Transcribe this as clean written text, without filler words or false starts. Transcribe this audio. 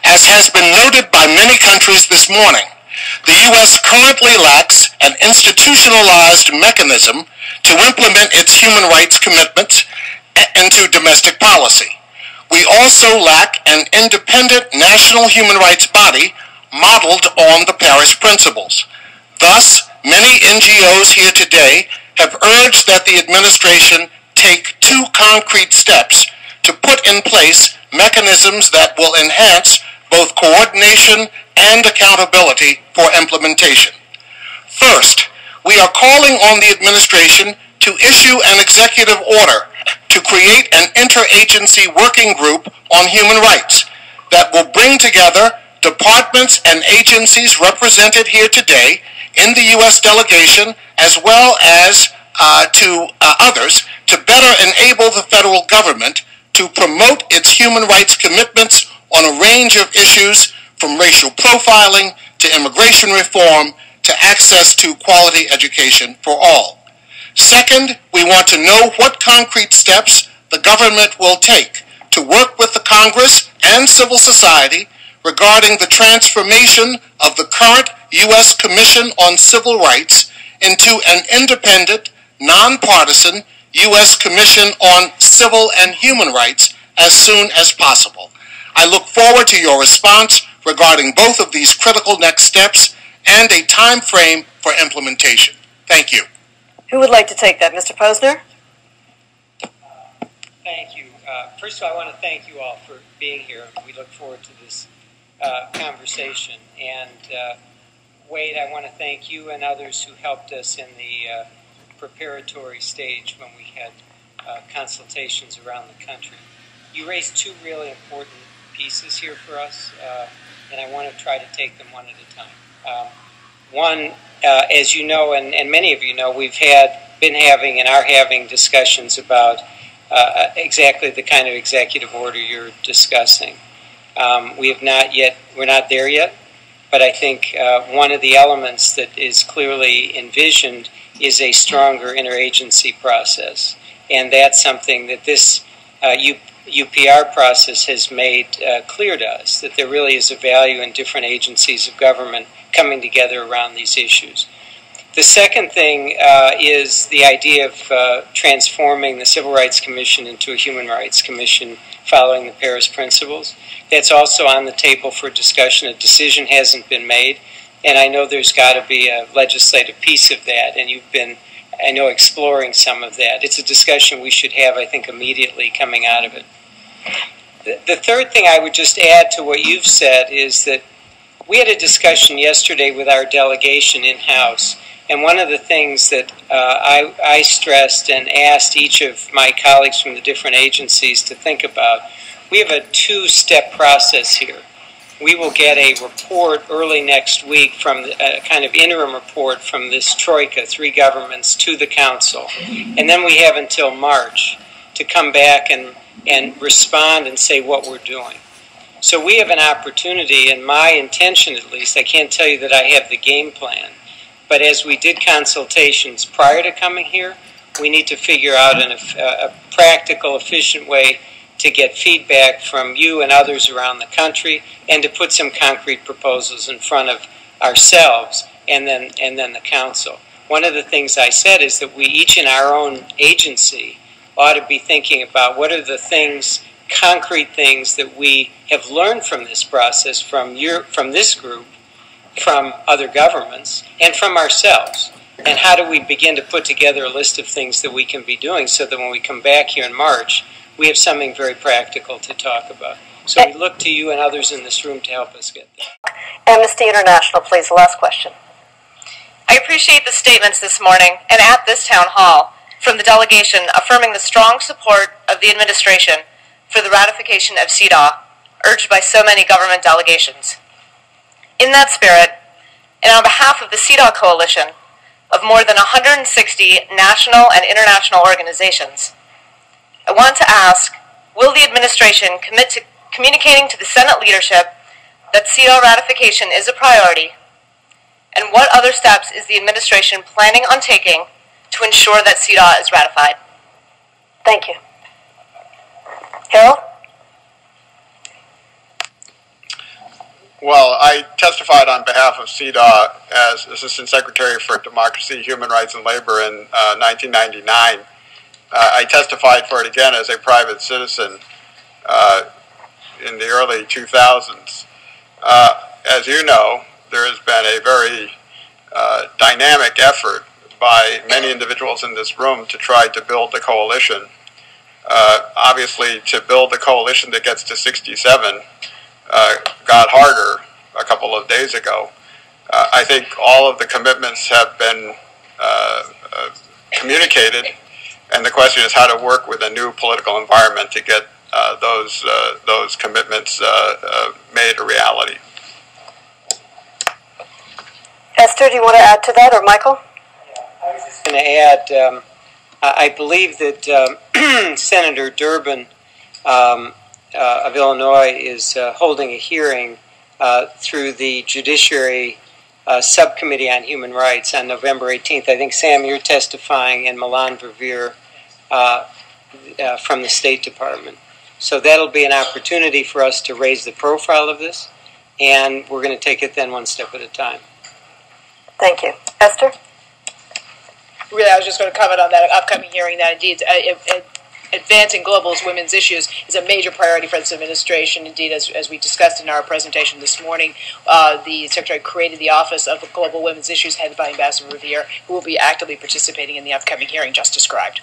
As has been noted by many countries this morning, the U.S. currently lacks an institutionalized mechanism to implement its human rights commitments into domestic policy. We also lack an independent national human rights body modeled on the Paris Principles. Thus, many NGOs here today have urged that the administration take two concrete steps to put in place mechanisms that will enhance both coordination and accountability for implementation. First, we are calling on the administration to issue an executive order to create an interagency working group on human rights that will bring together departments and agencies represented here today in the U.S. delegation, as well as to others, to better enable the federal government to promote its human rights commitments on a range of issues, from racial profiling to immigration reform to access to quality education for all. Second, we want to know what concrete steps the government will take to work with the Congress and civil society regarding the transformation of the current U.S. Commission on Civil Rights into an independent, nonpartisan U.S. Commission on Civil and Human Rights as soon as possible. I look forward to your response regarding both of these critical next steps and a time frame for implementation. Thank you. Who would like to take that? Mr. Posner? Thank you. First of all, I want to thank you all for being here. We look forward to this conversation. And Wade, I want to thank you and others who helped us in the preparatory stage when we had consultations around the country. You raised two really important pieces here for us, and I want to try to take them one at a time. One, as you know, and many of you know, we've been having and are having discussions about exactly the kind of executive order you're discussing. We're not there yet, but I think one of the elements that is clearly envisioned is a stronger interagency process, and that's something that this UPR process has made clear to us, that there really is a value in different agencies of government coming together around these issues. The second thing is the idea of transforming the Civil Rights Commission into a Human Rights Commission following the Paris Principles. That's also on the table for discussion. A decision hasn't been made, and I know there's got to be a legislative piece of that, and you've been, I know, exploring some of that. It's a discussion we should have, I think, immediately coming out of it. The third thing I would just add to what you've said is that we had a discussion yesterday with our delegation in-house, and one of the things that I stressed and asked each of my colleagues from the different agencies to think about, we have a two-step process here. We will get a report early next week from a kind of interim report from this troika, three governments, to the council. And then we have until March to come back and respond and say what we're doing. So we have an opportunity, and my intention at least, I can't tell you that I have the game plan, but as we did consultations prior to coming here, we need to figure out a practical, efficient way to get feedback from you and others around the country, and to put some concrete proposals in front of ourselves and then the council. One of the things I said is that we each in our own agency ought to be thinking about what are the things, concrete things that we have learned from this process, from this group, from other governments, and from ourselves. And how do we begin to put together a list of things that we can be doing so that when we come back here in March, we have something very practical to talk about. So we look to you and others in this room to help us get there. Amnesty International, please, the last question. I appreciate the statements this morning and at this town hall from the delegation affirming the strong support of the administration for the ratification of CEDAW, urged by so many government delegations. In that spirit, and on behalf of the CEDAW coalition of more than 160 national and international organizations, I want to ask, will the administration commit to communicating to the Senate leadership that CEDAW ratification is a priority, and what other steps is the administration planning on taking to ensure that CEDAW is ratified? Thank you. Harold? Well, I testified on behalf of CEDAW as Assistant Secretary for Democracy, Human Rights, and Labor in 1999. I testified for it again as a private citizen in the early 2000s. As you know, there has been a very dynamic effort by many individuals in this room to try to build a coalition. Obviously, to build a coalition that gets to 67 got harder a couple of days ago. I think all of the commitments have been communicated, and the question is how to work with a new political environment to get those commitments made a reality. Esther, do you want to add to that, or Michael? I was just going to add, I believe that Senator Durbin of Illinois is holding a hearing through the Judiciary Subcommittee on Human Rights on November 18th. I think, Sam, you're testifying, and Milan Verveer from the State Department. So that'll be an opportunity for us to raise the profile of this, and we're going to take it then one step at a time. Thank you. Esther? Really, I was just going to comment on that upcoming hearing that indeed advancing global women's issues is a major priority for this administration. Indeed, as we discussed in our presentation this morning, the Secretary created the Office of Global Women's Issues headed by Ambassador Verveer, who will be actively participating in the upcoming hearing just described.